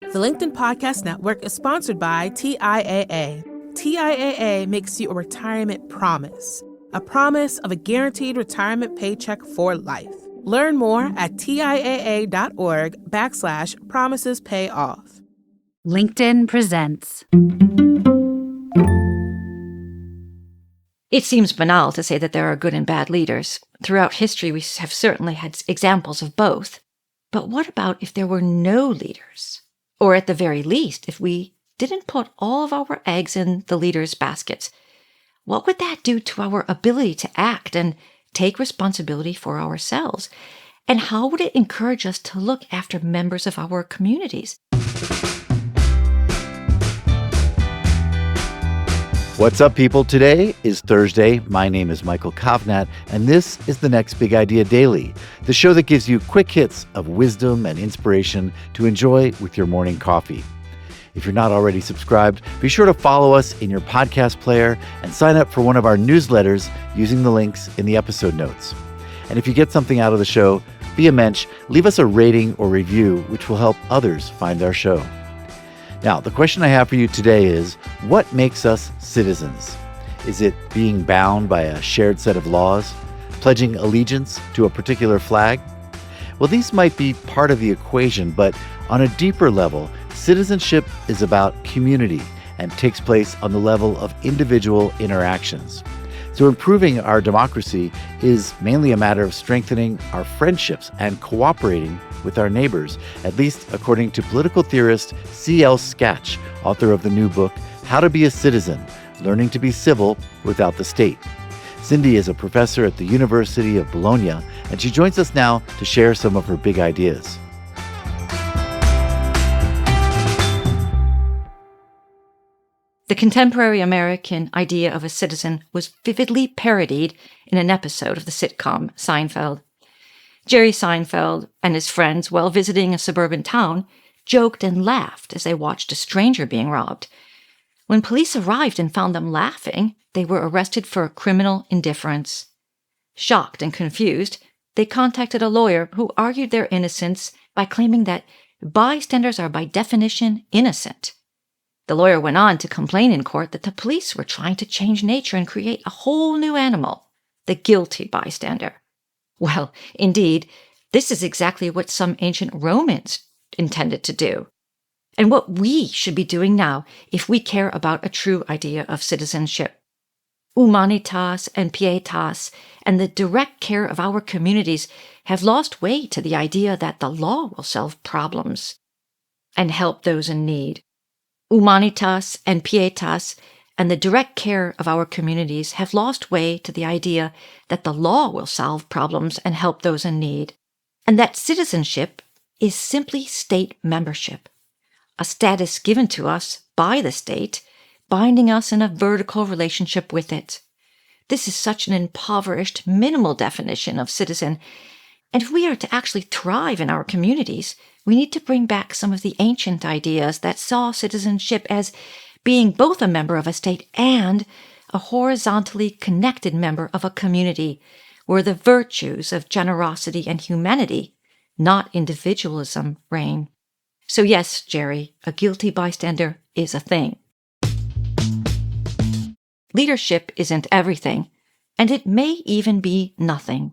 The LinkedIn Podcast Network is sponsored by TIAA. TIAA makes you a retirement promise, a promise of a guaranteed retirement paycheck for life. Learn more at TIAA.org/promises pay off. LinkedIn presents. It seems banal to say that there are good and bad leaders. Throughout history, we have certainly had examples of both. But what about if there were no leaders? Or at the very least, if we didn't put all of our eggs in the leaders' baskets? What would that do to our ability to act and take responsibility for ourselves? And how would it encourage us to look after members of our communities? What's up, people? Today is Thursday. My name is Michael Kovnat, and this is the Next Big Idea Daily, the show that gives you quick hits of wisdom and inspiration to enjoy with your morning coffee. If you're not already subscribed, be sure to follow us in your podcast player and sign up for one of our newsletters using the links in the episode notes. And if you get something out of the show, be a mensch, leave us a rating or review, which will help others find our show. Now, the question I have for you today is, what makes us citizens? Is it being bound by a shared set of laws? Pledging allegiance to a particular flag? Well, these might be part of the equation, but on a deeper level, citizenship is about community and takes place on the level of individual interactions. So improving our democracy is mainly a matter of strengthening our friendships and cooperating with our neighbors, at least according to political theorist C.L. Skach, author of the new book, How to Be a Citizen, Learning to be Civil Without the State. Cindy is a professor at the University of Bologna, and she joins us now to share some of her big ideas. The contemporary American idea of a citizen was vividly parodied in an episode of the sitcom Seinfeld. Jerry Seinfeld and his friends, while visiting a suburban town, joked and laughed as they watched a stranger being robbed. When police arrived and found them laughing, they were arrested for criminal indifference. Shocked and confused, they contacted a lawyer who argued their innocence by claiming that bystanders are by definition innocent. The lawyer went on to complain in court that the police were trying to change nature and create a whole new animal, the guilty bystander. Well, indeed, this is exactly what some ancient Romans intended to do, and what we should be doing now if we care about a true idea of citizenship. Humanitas and pietas and the direct care of our communities have lost way to the idea that the law will solve problems and help those in need. Humanitas and pietas and the direct care of our communities have lost way to the idea that the law will solve problems and help those in need, and that citizenship is simply state membership, a status given to us by the state, binding us in a vertical relationship with it. This is such an impoverished, minimal definition of citizen, and if we are to actually thrive in our communities, we need to bring back some of the ancient ideas that saw citizenship as being both a member of a state and a horizontally connected member of a community, where the virtues of generosity and humanity, not individualism, reign. So yes, Jerry, a guilty bystander is a thing. Leadership isn't everything, and it may even be nothing.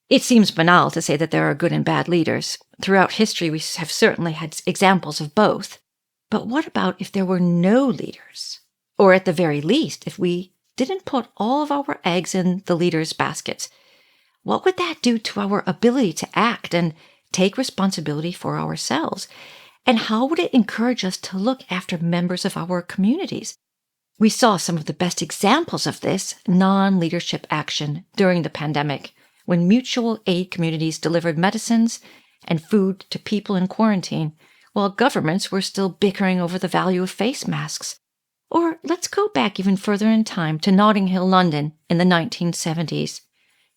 It seems banal to say that there are good and bad leaders. Throughout history, we have certainly had examples of both. But what about if there were no leaders? Or at the very least, if we didn't put all of our eggs in the leaders' baskets? What would that do to our ability to act and take responsibility for ourselves? And how would it encourage us to look after members of our communities? We saw some of the best examples of this non-leadership action during the pandemic, when mutual aid communities delivered medicines and food to people in quarantine, while governments were still bickering over the value of face masks. Or let's go back even further in time to Notting Hill, London in the 1970s.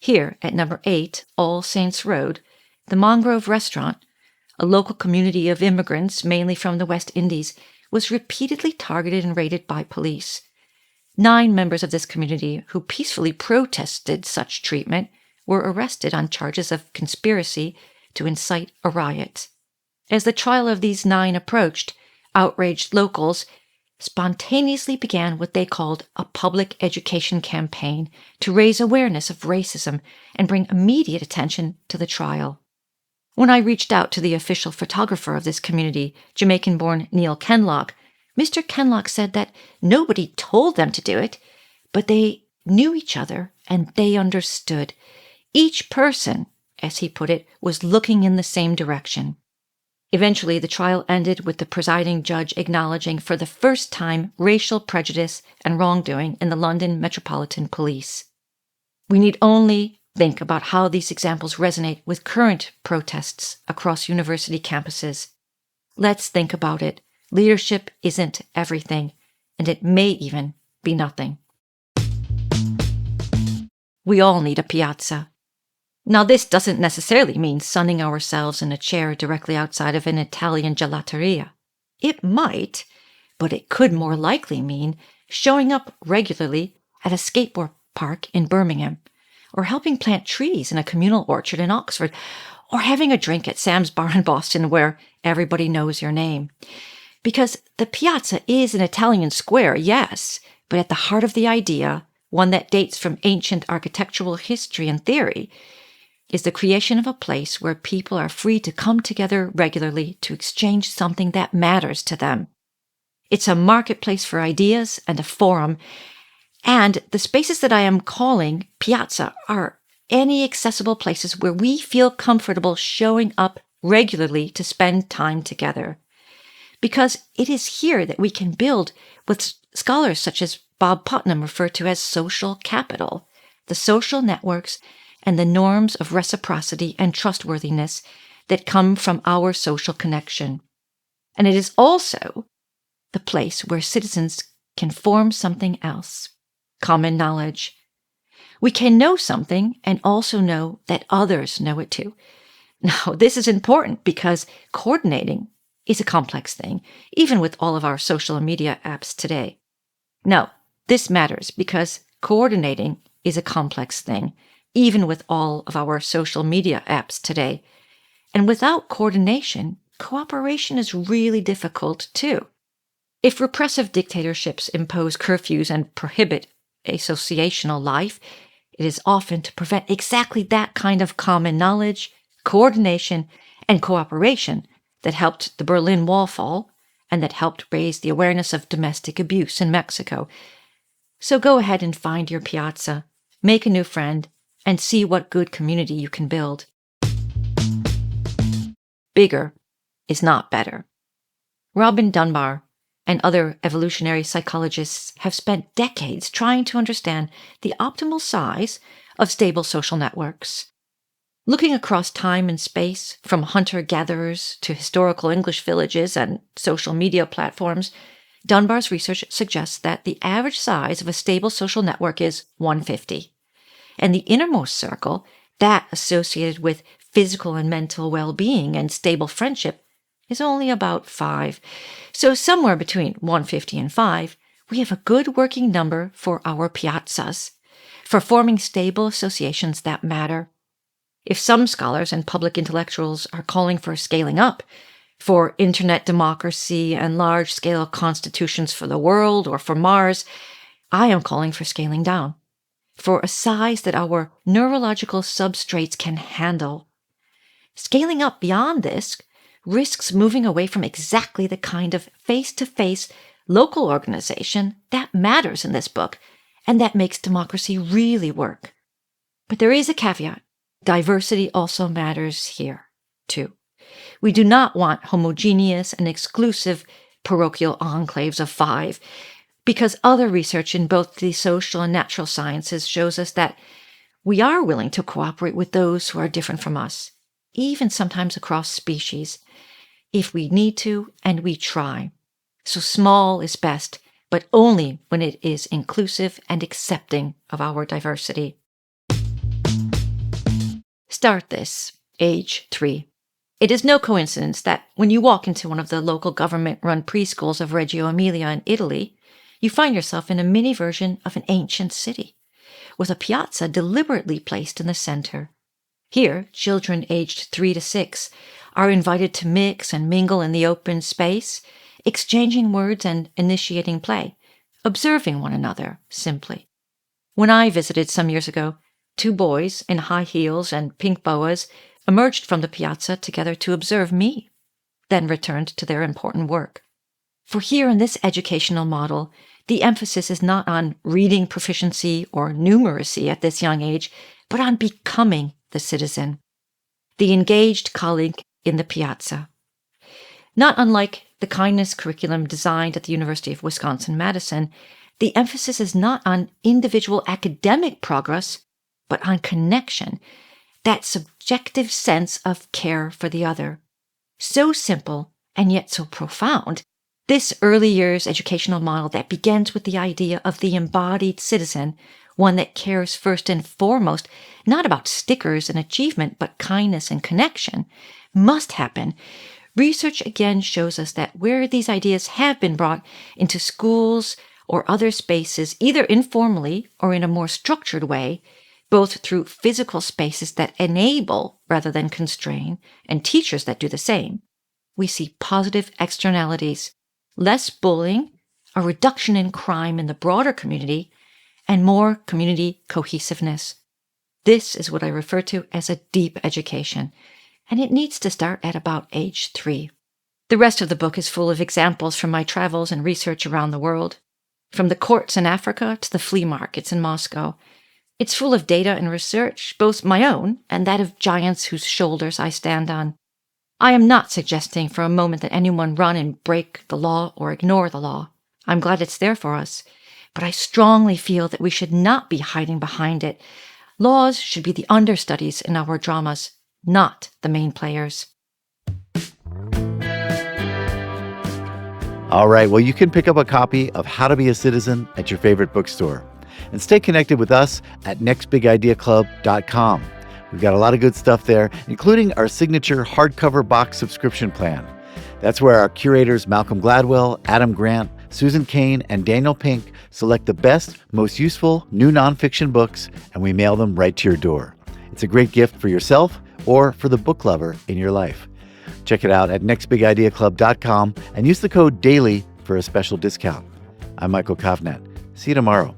Here at number 8 All Saints Road, the Mangrove Restaurant, a local community of immigrants mainly from the West Indies, was repeatedly targeted and raided by police. 9 members of this community who peacefully protested such treatment were arrested on charges of conspiracy to incite a riot. As the trial of these 9 approached, outraged locals spontaneously began what they called a public education campaign to raise awareness of racism and bring immediate attention to the trial. When I reached out to the official photographer of this community, Jamaican-born Neil Kenlock, Mr. Kenlock said that nobody told them to do it, but they knew each other and they understood. Each person, as he put it, was looking in the same direction. Eventually, the trial ended with the presiding judge acknowledging for the first time racial prejudice and wrongdoing in the London Metropolitan Police. We need only think about how these examples resonate with current protests across university campuses. Let's think about it. Leadership isn't everything, and it may even be nothing. We all need a piazza. Now, this doesn't necessarily mean sunning ourselves in a chair directly outside of an Italian gelateria. It might, but it could more likely mean showing up regularly at a skateboard park in Birmingham, or helping plant trees in a communal orchard in Oxford, or having a drink at Sam's Bar in Boston where everybody knows your name. Because the piazza is an Italian square, yes, but at the heart of the idea, one that dates from ancient architectural history and theory, is the creation of a place where people are free to come together regularly to exchange something that matters to them. It's a marketplace for ideas and a forum, and the spaces that I am calling piazza are any accessible places where we feel comfortable showing up regularly to spend time together. Because it is here that we can build what scholars such as Bob Putnam refer to as social capital, the social networks and the norms of reciprocity and trustworthiness that come from our social connection. And it is also the place where citizens can form something else, common knowledge. We can know something and also know that others know it too. Now, this is important because coordinating is a complex thing, even with all of our social media apps today. Now, this matters because coordinating is a complex thing, even with all of our social media apps today. And without coordination, cooperation is really difficult too. If repressive dictatorships impose curfews and prohibit associational life, it is often to prevent exactly that kind of common knowledge, coordination, and cooperation that helped the Berlin Wall fall and that helped raise the awareness of domestic abuse in Mexico. So go ahead and find your piazza, make a new friend, and see what good community you can build. Bigger is not better. Robin Dunbar and other evolutionary psychologists have spent decades trying to understand the optimal size of stable social networks. Looking across time and space, from hunter-gatherers to historical English villages and social media platforms, Dunbar's research suggests that the average size of a stable social network is 150. And the innermost circle, that associated with physical and mental well-being and stable friendship, is only about 5. So somewhere between 150 and 5, we have a good working number for our piazzas, for forming stable associations that matter. If some scholars and public intellectuals are calling for scaling up, for internet democracy and large-scale constitutions for the world or for Mars, I am calling for scaling down, for a size that our neurological substrates can handle. Scaling up beyond this risks moving away from exactly the kind of face-to-face local organization that matters in this book and that makes democracy really work. But there is a caveat. Diversity also matters here, too. We do not want homogeneous and exclusive parochial enclaves of 5, because other research in both the social and natural sciences shows us that we are willing to cooperate with those who are different from us, even sometimes across species, if we need to and we try. So small is best, but only when it is inclusive and accepting of our diversity. Start this, age 3. It is no coincidence that when you walk into one of the local government-run preschools of Reggio Emilia in Italy, you find yourself in a mini version of an ancient city, with a piazza deliberately placed in the center. Here, children aged 3 to 6 are invited to mix and mingle in the open space, exchanging words and initiating play, observing one another simply. When I visited some years ago, 2 boys in high heels and pink boas emerged from the piazza together to observe me, then returned to their important work. For here in this educational model, the emphasis is not on reading proficiency or numeracy at this young age, but on becoming the citizen, the engaged colleague in the piazza. Not unlike the kindness curriculum designed at the University of Wisconsin-Madison, the emphasis is not on individual academic progress, but on connection, that subjective sense of care for the other. So simple and yet so profound, this early years educational model that begins with the idea of the embodied citizen, one that cares first and foremost not about stickers and achievement, but kindness and connection, must happen. Research again shows us that where these ideas have been brought into schools or other spaces, either informally or in a more structured way, both through physical spaces that enable rather than constrain, and teachers that do the same, we see positive externalities, less bullying, a reduction in crime in the broader community, and more community cohesiveness. This is what I refer to as a deep education, and it needs to start at about age 3. The rest of the book is full of examples from my travels and research around the world, from the courts in Africa to the flea markets in Moscow. It's full of data and research, both my own and that of giants whose shoulders I stand on. I am not suggesting for a moment that anyone run and break the law or ignore the law. I'm glad it's there for us, but I strongly feel that we should not be hiding behind it. Laws should be the understudies in our dramas, not the main players. All right, well, you can pick up a copy of How to Be a Citizen at your favorite bookstore. And stay connected with us at nextbigideaclub.com. We've got a lot of good stuff there, including our signature hardcover box subscription plan. That's where our curators Malcolm Gladwell, Adam Grant, Susan Cain, and Daniel Pink select the best, most useful new nonfiction books, and we mail them right to your door. It's a great gift for yourself or for the book lover in your life. Check it out at nextbigideaclub.com and use the code DAILY for a special discount. I'm Michael Kovnat. See you tomorrow.